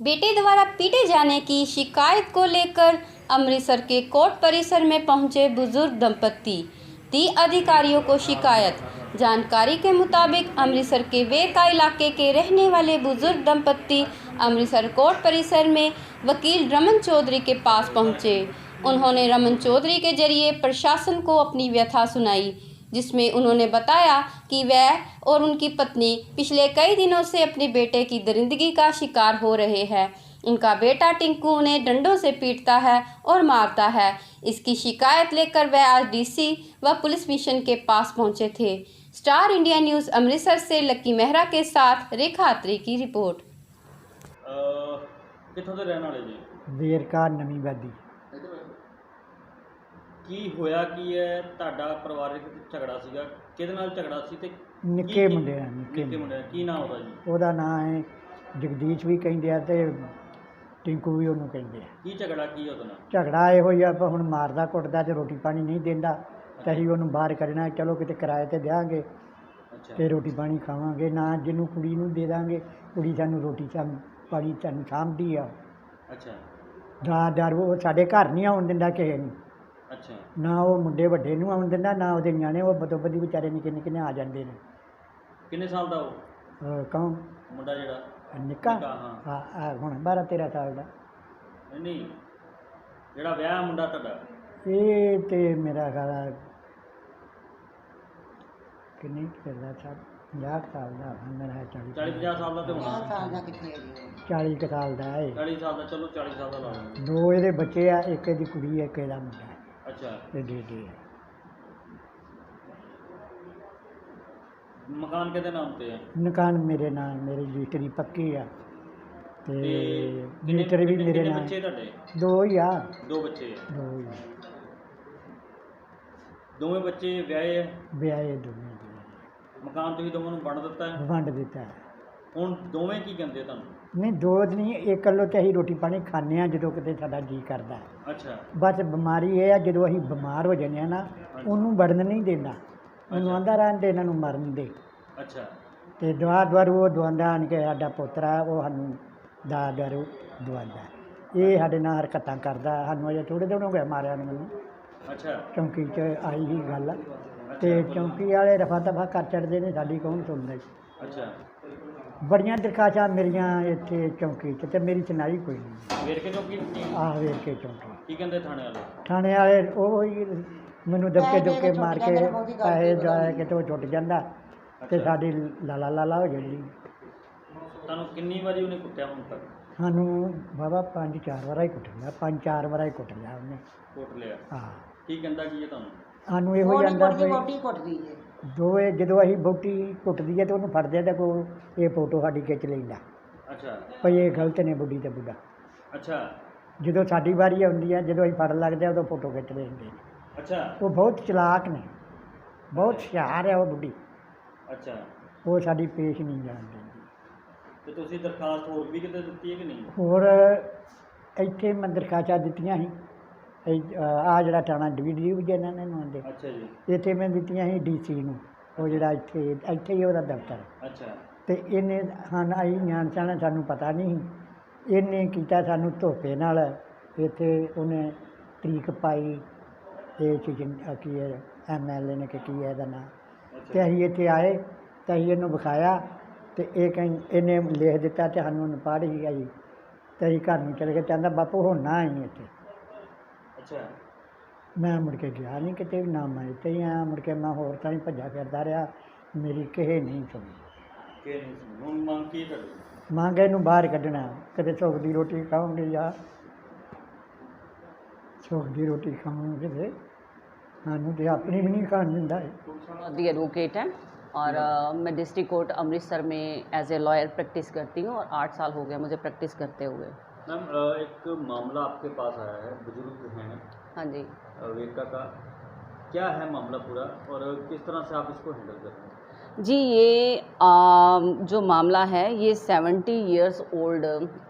बेटे द्वारा पीटे जाने की शिकायत को लेकर अमृतसर के कोर्ट परिसर में पहुंचे बुजुर्ग दंपति, दी अधिकारियों को शिकायत। जानकारी के मुताबिक अमृतसर के वेरका इलाके के रहने वाले बुजुर्ग दंपति अमृतसर कोर्ट परिसर में वकील रमन चौधरी के पास पहुंचे। उन्होंने रमन चौधरी के जरिए प्रशासन को अपनी व्यथा सुनाई, जिसमें उन्होंने बताया कि वह और उनकी पत्नी पिछले कई दिनों से अपने बेटे की दरिंदगी का शिकार हो रहे हैं। उनका बेटा टिंकू उन्हें डंडों से पीटता है और मारता है। इसकी शिकायत लेकर वह आज डीसी व पुलिस मिशन के पास पहुंचे थे। स्टार इंडिया न्यूज़ अमृतसर से लक्की मेहरा के साथ रेखा अत्री की रिपोर्ट। कित्थों दे रहने वाले जी? वेरका नवी वादी। ਕੀ ਹੋਇਆ ਕੀ ਹੈ? ਤੁਹਾਡਾ ਪਰਿਵਾਰਿਕ ਝਗੜਾ ਸੀਗਾ, ਕਿਹਦੇ ਨਾਲ ਝਗੜਾ ਸੀ ਤੇ ਨਿੱਕੇ ਮੁੰਡੇ ਨਾਲ ਨਿੱਕੇ ਮੁੰਡੇ ਕੀ ਨਾਮ ਉਹਦਾ ਜੀ? ਉਹਦਾ ਨਾਂ ਹੈ ਜਗਦੀਸ਼ ਵੀ ਕਹਿੰਦੇ ਆ ਤੇ ਟਿੰਕੂ ਵੀ ਉਹਨੂੰ ਕਹਿੰਦੇ ਆ। ਕੀ ਝਗੜਾ ਕੀ ਉਹਦੇ ਨਾਲ? ਝਗੜਾ ਇਹੋ ਹੀ ਆ, ਹੁਣ ਮਾਰਦਾ ਕੁੱਟਦਾ ਤੇ ਰੋਟੀ ਪਾਣੀ ਨਹੀਂ ਦਿੰਦਾ ਤੇ ਅਸੀਂ ਉਹਨੂੰ ਬਾਹਰ ਕੱਢਣਾ, ਚਲੋ ਕਿਤੇ ਕਿਰਾਏ ਤੇ ਦਿਆਂਗੇ ਤੇ ਰੋਟੀ ਪਾਣੀ ਖਾਵਾਂਗੇ, ਨਾ ਜਿਹਨੂੰ ਕੁੜੀ ਨੂੰ ਦੇ ਦਾਂਗੇ, ਕੁੜੀ ਸਾਨੂੰ ਰੋਟੀ ਪਾਣੀ ਸਾਨੂੰ ਸਾਂਭਦੀ ਆ। ਅੱਛਾ। ਦਰ ਉਹ ਸਾਡੇ ਘਰ ਨਹੀਂ ਆਉਣ ਦਿੰਦਾ ਕਿਸੇ ਨੂੰ। ਅੱਛਾ। ਨਾ ਉਹ ਮੁੰਡੇ ਵੱਡੇ ਨੂੰ ਆਉਣ ਦਿੰਦਾ, ਨਾ ਉਹਦੇ ਨਿਆਣੇ, ਉਹ ਬਦੋ ਬਦੀ ਵਿਚਾਰੇ ਨਿੱਕੇ ਨਿੱਕੇ ਆ ਜਾਂਦੇ ਨੇ। ਕਿੰਨੇ ਸਾਲ ਦਾ ਉਹ ਕੌਣ ਮੁੰਡਾ ਜਿਹੜਾ ਨਿੱਕਾ? ਹਾਂ ਹੁਣ 12-13 ਸਾਲ ਦਾ। ਨਹੀਂ, ਜਿਹੜਾ ਵਿਆਹ ਮੁੰਡਾ ਤੁਹਾਡਾ ਇਹ ਤੇ ਮੇਰਾ ਖਿਆਲ ਕਿੰਨੀ ਕਰਦਾ ਸਰ 50 ਸਾਲ ਦਾ ਮੇਰਾ 40-50 ਸਾਲ ਦਾ ਤੇ ਹੋਣਾ। 40 ਕੁ ਸਾਲ ਦਾ ਹੈ। 40 ਸਾਲ ਦਾ, ਚਲੋ 40 ਸਾਲ ਦਾ ਲਾ ਲਓ। ਦੋ ਇਹਦੇ ਬੱਚੇ ਆ, ਇੱਕ ਇਹਦੀ ਕੁੜੀ ਹੈ, ਇੱਕ ਇਹਦਾ ਮੁੰਡਾ ਹੈ। ਅੱਛਾ। ਇਹ ਦੇ ਮਕਾਨ ਕਿਹਦੇ ਨਾਮ ਤੇ ਹੈ? ਮਕਾਨ ਮੇਰੇ ਨਾਮ, ਮੇਰੀ ਰਜਿਸਟਰੀ ਪੱਕੀ ਆ ਤੇ ਰਜਿਸਟਰੀ ਵੀ ਮੇਰੇ ਨਾਮ। ਬੱਚੇ ਤੁਹਾਡੇ? ਦੋ ਹੀ ਆ। ਦੋ ਬੱਚੇ ਆ? ਦੋ ਹੀ ਦੋਵੇਂ ਬੱਚੇ ਵਿਆਹੇ ਆ? ਵਿਆਹੇ ਦੋਵੇਂ। ਮਕਾਨ ਤੁਸੀਂ ਦੋਵਾਂ ਨੂੰ ਵੰਡ ਦਿੱਤਾ। ਹੁਣ ਦੋਵੇਂ ਕੀ ਕਹਿੰਦੇ ਤੁਹਾਨੂੰ? ਨਹੀਂ, ਦੋ ਨਹੀਂ, ਇੱਕ ਵੱਲੋਂ ਤੇ ਅਸੀਂ ਰੋਟੀ ਪਾਣੀ ਖਾਂਦੇ ਹਾਂ ਜਦੋਂ ਕਿਤੇ ਸਾਡਾ ਜੀ ਕਰਦਾ। ਅੱਛਾ। ਬਸ ਬਿਮਾਰੀ ਇਹ ਆ, ਜਦੋਂ ਅਸੀਂ ਬਿਮਾਰ ਹੋ ਜਾਂਦੇ ਹਾਂ ਨਾ, ਉਹਨੂੰ ਵੜਨ ਨਹੀਂ ਦਿੰਦਾ, ਉਹਨੂੰ ਆਂਦਾ ਰਹਿਣ ਦੇ, ਇਹਨਾਂ ਨੂੰ ਮਰਨ ਦੇ। ਅੱਛਾ। ਤੇ ਦੁਆਰ ਉਹ ਦਵਾਉਂਦਾ ਆਣ ਕੇ, ਸਾਡਾ ਪੋਤਰਾ ਉਹ ਸਾਨੂੰ ਦਾਰੂ ਦਵਾਉਂਦਾ, ਇਹ ਸਾਡੇ ਨਾਲ ਹਰਕਤਾਂ ਕਰਦਾ। ਸਾਨੂੰ ਅਜੇ ਥੋੜ੍ਹੇ ਦਿਨ ਹੋ ਗਏ ਮਾਰਿਆ ਨੂੰ ਮੈਨੂੰ। ਅੱਛਾ। ਚੌਂਕੀ 'ਚ ਆਈ ਹੀ ਗੱਲ ਤੇ ਚੌਂਕੀ ਵਾਲੇ ਰਫਾ ਦਫਾ ਕਰ ਚੜਦੇ ਨੇ, ਸਾਡੀ ਕੌਣ ਸੁਣਦਾ ਜੀ। ਅੱਛਾ। ਬੜੀਆਂ ਦਰਖਾਸਤਾਂ ਮੇਰੀਆਂ ਇੱਥੇ ਚੌਂਕੀ 'ਚ, ਤੇ ਮੇਰੀ ਸੁਣਾਈ ਕੋਈ ਨਹੀਂ। ਵੇਰਕੇ ਚੌਂਕੀ? ਵੇਰਕੇ ਚੌਂਕੀ। ਕੀ ਕਹਿੰਦੇ ਥਾਣੇ ਵਾਲੇ? ਥਾਣੇ ਵਾਲੇ ਉਹ ਹੀ ਮੈਨੂੰ ਦਬਕੇ ਮਾਰ ਕੇ ਪੈਸੇ ਜਾ ਕੇ ਤੇ ਉਹ ਛੁੱਟ ਜਾਂਦਾ ਤੇ ਸਾਡੀ ਲਾਲਾ ਹੋ ਜਾਂਦੀ। ਤੁਹਾਨੂੰ ਕਿੰਨੀ ਵਾਰੀ ਉਹਨੇ ਕੁੱਟਿਆ ਹੁਣ ਤੱਕ? ਸਾਨੂੰ ਬਾਬਾ 5-4 ਵਾਰ ਹੀ ਕੁੱਟ ਲਿਆ, 5-4 ਵਾਰ ਹੀ ਕੁੱਟ ਲਿਆ ਉਹਨੇ। ਕੁੱਟ ਲਿਆ? ਹਾਂ। ਕੀ ਕਹਿੰਦਾ ਕੀ ਹੈ ਤੁਹਾਨੂੰ? ਸਾਨੂੰ ਇਹੋ ਜਾਂਦਾ ਦੋਵੇਂ, ਜਦੋਂ ਅਸੀਂ ਵਹੁਟੀ ਕੁੱਟਦੀ ਹੈ ਤਾਂ ਉਹਨੂੰ ਫੜਦੇ ਤਾਂ ਕੋਈ ਇਹ ਫੋਟੋ ਸਾਡੀ ਖਿੱਚ ਲੈਂਦਾ। ਅੱਛਾ। ਭਈ ਇਹ ਗਲਤ ਨੇ ਬੁੱਢੀ ਤੇ ਬੁੱਢਾ। ਅੱਛਾ। ਜਦੋਂ ਸਾਡੀ ਵਾਰੀ ਆਉਂਦੀ ਹੈ, ਜਦੋਂ ਅਸੀਂ ਫੜ ਲੱਗਦੇ ਆ, ਉਦੋਂ ਫੋਟੋ ਖਿੱਚ ਲੈਂਦੇ ਨੇ। ਅੱਛਾ। ਉਹ ਬਹੁਤ ਚਲਾਕ ਨੇ, ਬਹੁਤ ਹੁਸ਼ਿਆਰ ਹੈ ਉਹ ਬੁੱਢੀ। ਅੱਛਾ। ਉਹ ਸਾਡੀ ਪੇਸ਼ ਨਹੀਂ ਜਾਣ ਦਿੰਦੀ। ਤੇ ਤੁਸੀਂ ਦਰਖਾਸਤ ਹੋਰ ਵੀ ਕਿਤੇ ਦਿੱਤੀ ਹੈ ਕਿ ਨਹੀਂ? ਹੋਰ ਇੱਥੇ ਮੈਂ ਦਰਖਾਸਤਾਂ ਦਿੱਤੀਆਂ ਸੀ, ਆ ਜਿਹੜਾ ਥਾਣਾ ਡਿਵੀਜ਼ਨ ਇਹਨਾਂ ਨੇ ਆਉਂਦੇ। ਅੱਛਾ ਜੀ। ਇੱਥੇ ਮੈਂ ਦਿੱਤੀਆਂ ਸੀ ਡੀਸੀ ਨੂੰ, ਉਹ ਜਿਹੜਾ ਇੱਥੇ ਹੀ ਉਹਦਾ ਦਫ਼ਤਰ। ਅੱਛਾ। ਤੇ ਇਹਨੇ ਆਈ ਨਿਆਣ ਸਾਨੂੰ ਪਤਾ ਨਹੀਂ, ਇਹਨੇ ਕੀਤਾ ਸਾਨੂੰ ਧੋਖੇ ਨਾਲ। ਇੱਥੇ ਉਹਨੇ ਤਰੀਕ ਪਾਈ, ਇਹ ਕੀ ਹੈ MLA ਨੇ ਕਿ ਕੀ ਹੈ ਇਹਦਾ ਨਾਂ, ਅਤੇ ਅਸੀਂ ਇੱਥੇ ਆਏ ਤਾਂ ਅਸੀਂ ਇਹਨੂੰ ਵਿਖਾਇਆ ਅਤੇ ਇਹਨੇ ਲਿਖ ਦਿੱਤਾ ਅਤੇ ਸਾਨੂੰ ਉਹਨੂੰ ਪੜ੍ਹ ਹੀ ਆਈ ਅਤੇ ਅਸੀਂ ਘਰ ਨੂੰ ਚਲੇ ਗਏ। ਕਹਿੰਦਾ ਬਾਪੂ ਹੁਣ ਨਾ ਆਈ ਇੱਥੇ। ਅੱਛਾ। ਮੈਂ ਮੁੜ ਕੇ ਗਿਆ ਨਹੀਂ ਕਿਤੇ ਵੀ, ਨਾ ਮੈਂ ਇੱਥੇ ਹੀ ਆਇਆ। ਮੁੜ ਕੇ ਮੈਂ ਹੋਰ ਤਾਂ ਹੀ ਭੱਜਾ ਫਿਰਦਾ ਰਿਹਾ, ਮੇਰੀ ਕਿਸੇ ਨਹੀਂ ਸੁਣੀ। ਹੁਣ ਮੰਗ ਕੀ ਤੁਹਾਡੀ? ਮੰਗ ਇਹਨੂੰ ਬਾਹਰ ਕੱਢਣਾ, ਕਦੇ ਸੁੱਖ ਦੀ ਰੋਟੀ ਖਾਵਾਂਗੇ ਜਾਂ ਸੁੱਖ ਦੀ ਰੋਟੀ ਖਾਵਾਂਗੇ ਕਿਤੇ, ਸਾਨੂੰ तो अपनी भी नहीं खाने दिंदा है। दी एडवोकेट हैं और मैं डिस्ट्रिक्ट कोर्ट अमृतसर में एज ए लॉयर प्रैक्टिस करती हूँ और 8 साल हो गए मुझे प्रैक्टिस करते हुए। मैम, एक मामला आपके पास आया है, बुजुर्ग हैं। हाँ जी। वेरका का क्या है मामला पूरा और किस तरह से आप इसको हैंडल कर रहे हैं? जी, ये जो मामला है ये 70 इयर्स ओल्ड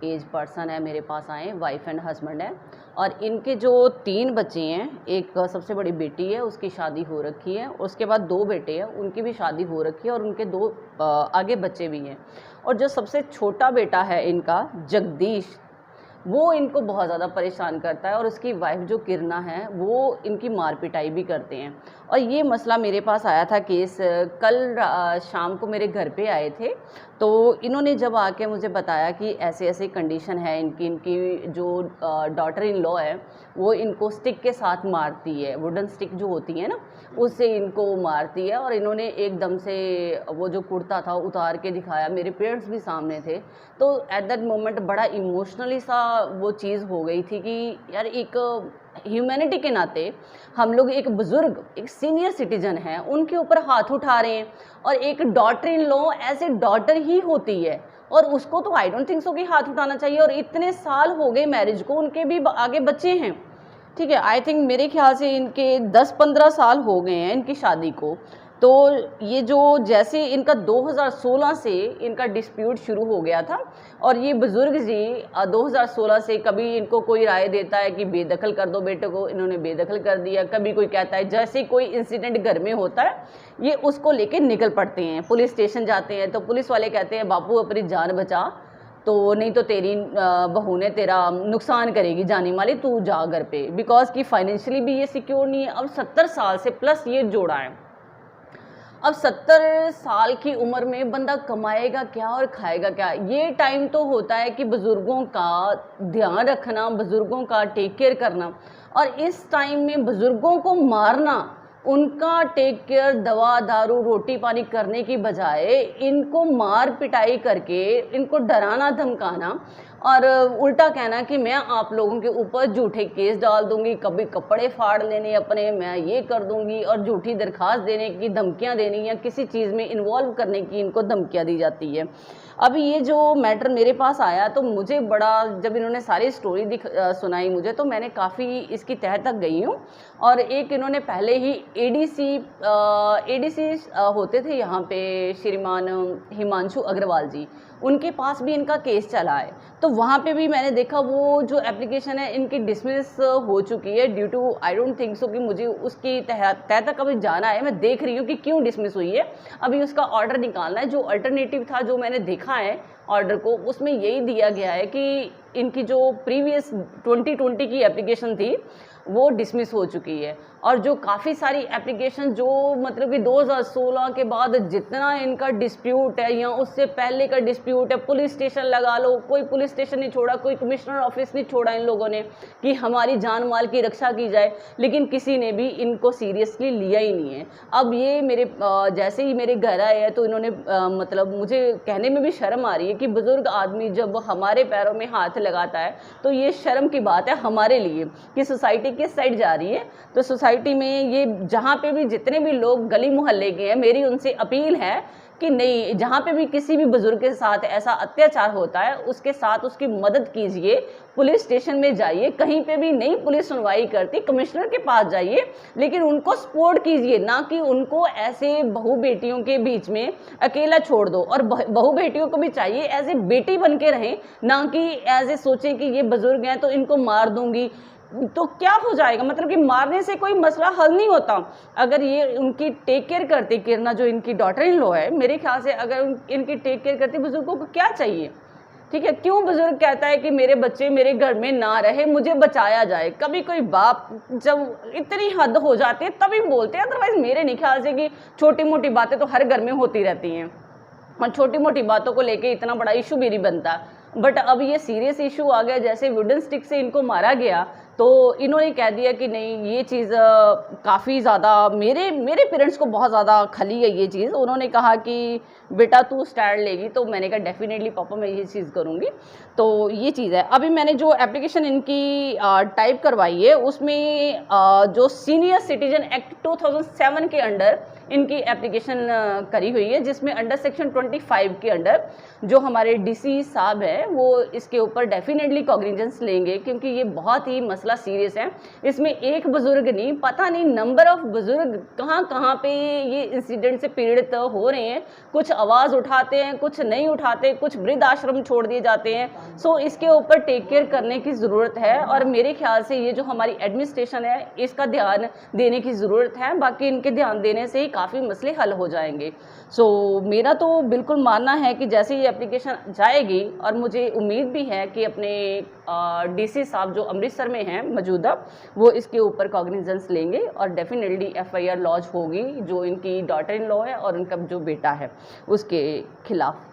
एज पर्सन है, मेरे पास आए, वाइफ एंड हस्बैंड है और इनके जो 3 बच्चे हैं, एक सबसे बड़ी बेटी है उसकी शादी हो रखी है, उसके बाद 2 बेटे हैं उनकी भी शादी हो रखी है और उनके 2 आगे बच्चे भी हैं। और जो सबसे छोटा बेटा है इनका जगदीश, वो इनको बहुत ज़्यादा परेशान करता है और उसकी वाइफ जो किरना है वो इनकी मार पिटाई भी करते हैं। और ये मसला मेरे पास आया था केस, कल शाम को मेरे घर पे आए थे, तो इन्होंने जब आके मुझे बताया कि ऐसे ऐसे कंडीशन है इनकी जो डॉटर इन लॉ है वो इनको स्टिक के साथ मारती है, वुडन स्टिक जो होती है ना उससे इनको मारती है। और इन्होंने एकदम से वो जो कुर्ता था उतार के दिखाया, मेरे पेरेंट्स भी सामने थे। तो एट दैट मोमेंट बड़ा इमोशनली सा वो चीज़ हो गई थी कि यार एक ह्यूमैनिटी के नाते हम लोग एक बुज़ुर्ग, एक सीनियर सिटीजन हैं, उनके ऊपर हाथ उठा रहे हैं। और एक daughter in law as a daughter ही होती है और उसको तो आई डोंट थिंक सो कि हाथ उठाना चाहिए। और इतने साल हो गए मैरिज को, उनके भी आगे बच्चे हैं, ठीक है, आई थिंक मेरे ख्याल से इनके 10-15 साल हो गए हैं इनकी शादी को। तो ये जो जैसे इनका 2016 से इनका डिस्प्यूट शुरू हो गया था और ये बुज़ुर्ग जी 2016 से कभी इनको कोई राय देता है कि बेदखल कर दो बेटे को, इन्होंने बेदखल कर दिया। कभी कोई कहता है, जैसे कोई इंसिडेंट घर में होता है ये उसको लेके निकल पड़ते हैं, पुलिस स्टेशन जाते हैं तो पुलिस वाले कहते हैं बापू अपनी जान बचा, तो नहीं तो तेरी बहू ने तेरा नुकसान करेगी जानी माली, तू जा घर पे, बिकॉज कि फाइनेंशियली भी ये सिक्योर नहीं है। अब 70 साल से प्लस ये जोड़ा है, अब 70 साल की उम्र में बंदा कमाएगा क्या और खाएगा क्या? ये टाइम तो होता है कि बुज़ुर्गों का ध्यान रखना, बुज़ुर्गों का टेक केयर करना, और इस टाइम में बुज़ुर्गों को मारना, उनका टेक केयर, दवा दारू रोटी पानी करने की बजाय इनको मार पिटाई करके इनको डराना धमकाना और उल्टा कहना कि मैं आप लोगों के ऊपर झूठे केस डाल दूंगी, कभी कपड़े फाड़ लेने अपने, मैं ये कर दूंगी, और झूठी दरखास्त देने की धमकियां देनी या किसी चीज़ में इन्वॉल्व करने की इनको धमकियां दी जाती है। अभी ये जो मैटर मेरे पास आया तो मुझे बड़ा, जब इन्होंने सारी स्टोरी सुनाई मुझे, तो मैंने काफ़ी इसकी तह तक गई हूँ। और एक इन्होंने पहले ही एडीसी होते थे यहाँ पे श्रीमान हिमांशु अग्रवाल जी, उनके पास भी इनका केस चला है। तो वहाँ पे भी मैंने देखा वो जो एप्लीकेशन है इनकी डिसमिस हो चुकी है due to, I don't think so कि मुझे उसकी तह तक अभी जाना है, मैं देख रही हूँ कि क्यों डिसमिस हुई है। अभी उसका ऑर्डर निकालना है। जो अल्टरनेटिव था जो मैंने देखा है ऑर्डर को, उसमें यही दिया गया है कि इनकी जो प्रीवियस 2020 की एप्लीकेशन थी वो डिसमिस हो चुकी है। और जो काफ़ी सारी एप्लीकेशन जो मतलब कि 2016 के बाद जितना इनका डिस्प्यूट है या उससे पहले का डिस्प्यूट है, पुलिस स्टेशन लगा लो, कोई पुलिस स्टेशन नहीं छोड़ा, कोई कमिश्नर ऑफिस नहीं छोड़ा इन लोगों ने कि हमारी जान माल की रक्षा की जाए, लेकिन किसी ने भी इनको सीरियसली लिया ही नहीं है। अब ये मेरे जैसे ही मेरे घर आए हैं तो इन्होंने मतलब मुझे कहने में भी शर्म आ रही है कि बुज़ुर्ग आदमी जब हमारे पैरों में हाथ लगाता है तो ये शर्म की बात है हमारे लिए कि सोसाइटी किस साइड जा रही है। तो सोसाइटी में ये जहाँ पे भी जितने भी लोग गली मोहल्ले के हैं, मेरी उनसे अपील है कि नहीं, जहाँ पे भी किसी भी बुजुर्ग के साथ ऐसा अत्याचार होता है उसके साथ उसकी मदद कीजिए, पुलिस स्टेशन में जाइए, कहीं पे भी नहीं पुलिस सुनवाई करती कमिश्नर के पास जाइए, लेकिन उनको सपोर्ट कीजिए, ना कि उनको ऐसे बहू बेटियों के बीच में अकेला छोड़ दो। और बहू बेटियों को भी चाहिए एज ए बेटी बन के रहें, ना कि एज ए सोचें कि ये बुजुर्ग हैं तो इनको मार दूंगी तो क्या हो जाएगा। मतलब कि मारने से कोई मसला हल नहीं होता। अगर ये उनकी टेक केयर करती, किरना जो इनकी डॉटर इन लॉ है, मेरे ख्याल से अगर इनकी टेक केयर करती, बुजुर्गों को क्या चाहिए, ठीक है। क्यों बुजुर्ग कहता है कि मेरे बच्चे मेरे घर में ना रहे, मुझे बचाया जाए। कभी कोई बाप जब इतनी हद हो जाती है तभी बोलते हैं, अदरवाइज मेरे नहीं ख्याल से कि छोटी मोटी बातें तो हर घर में होती रहती हैं और छोटी मोटी बातों को लेके इतना बड़ा इशू भी नहीं बनता। बट अब ये सीरियस इशू आ गया, जैसे वुडन स्टिक से इनको मारा गया तो इन्होंने कह दिया कि नहीं, ये चीज़ काफ़ी ज़्यादा मेरे पेरेंट्स को बहुत ज़्यादा खली है ये चीज़। उन्होंने कहा कि बेटा तू स्टैंड लेगी, तो मैंने कहा डेफिनेटली पापा मैं ये चीज़ करूँगी। तो ये चीज़ है। अभी मैंने जो एप्लीकेशन इनकी टाइप करवाई है उसमें जो सीनियर सिटीजन एक्ट 2007 के अंडर इनकी एप्लीकेशन करी हुई है, जिसमें अंडर सेक्शन 25 के अंडर जो हमारे डीसी साहब हैं वो इसके ऊपर डेफिनेटली कॉग्निजेंस लेंगे, क्योंकि ये बहुत ही मसला सीरियस है। इसमें एक बुजुर्ग नहीं, पता नहीं नंबर ऑफ बुजुर्ग कहाँ कहाँ पे ये इंसिडेंट से पीड़ित हो रहे हैं। कुछ आवाज़ उठाते हैं, कुछ नहीं उठाते, कुछ वृद्ध आश्रम छोड़ दिए जाते हैं। सो इसके ऊपर टेक केयर करने की ज़रूरत है, और मेरे ख्याल से ये जो हमारी एडमिनिस्ट्रेशन है इसका ध्यान देने की ज़रूरत है। बाकी इनके ध्यान देने से ही काफ़ी मसले हल हो जाएंगे। सो मेरा तो बिल्कुल मानना है कि जैसे ये एप्लीकेशन जाएगी, और मुझे उम्मीद भी है कि अपने डीसी साहब जो अमृतसर में हैं मौजूदा, वो इसके ऊपर कॉग्निजेंस लेंगे और डेफिनेटली एफआईआर लॉन्च होगी जो इनकी डॉटर इन लॉ है और इनका जो बेटा है उसके खिलाफ।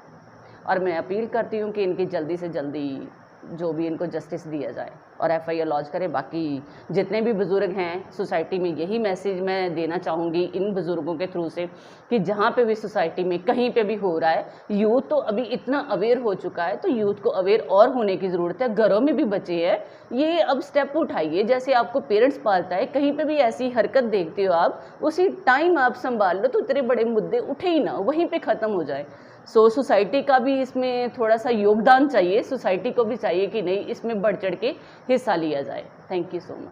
और मैं अपील करती हूँ कि इनकी जल्दी से जल्दी जो भी इनको जस्टिस दिया जाए और एफआईआर लॉन्च करें। बाकी जितने भी बुज़ुर्ग हैं सोसाइटी में, यही मैसेज मैं देना चाहूँगी इन बुज़ुर्गों के थ्रू से कि जहाँ पे भी सोसाइटी में कहीं पे भी हो रहा है, यूथ तो अभी इतना अवेयर हो चुका है, तो यूथ को अवेयर और होने की ज़रूरत है। घरों में भी बच्चे हैं, ये अब स्टेप उठाइए। जैसे आपको पेरेंट्स पालता है, कहीं पर भी ऐसी हरकत देखते हो आप, उसी टाइम आप संभाल लो तो इतने बड़े मुद्दे उठे ही ना, वहीं पर ख़त्म हो जाए। सो सोसाइटी का भी इसमें थोड़ा सा योगदान चाहिए, सोसाइटी को भी चाहिए कि नहीं इसमें बढ़ चढ़ के हिस्सा लिया जाए। Thank you so much.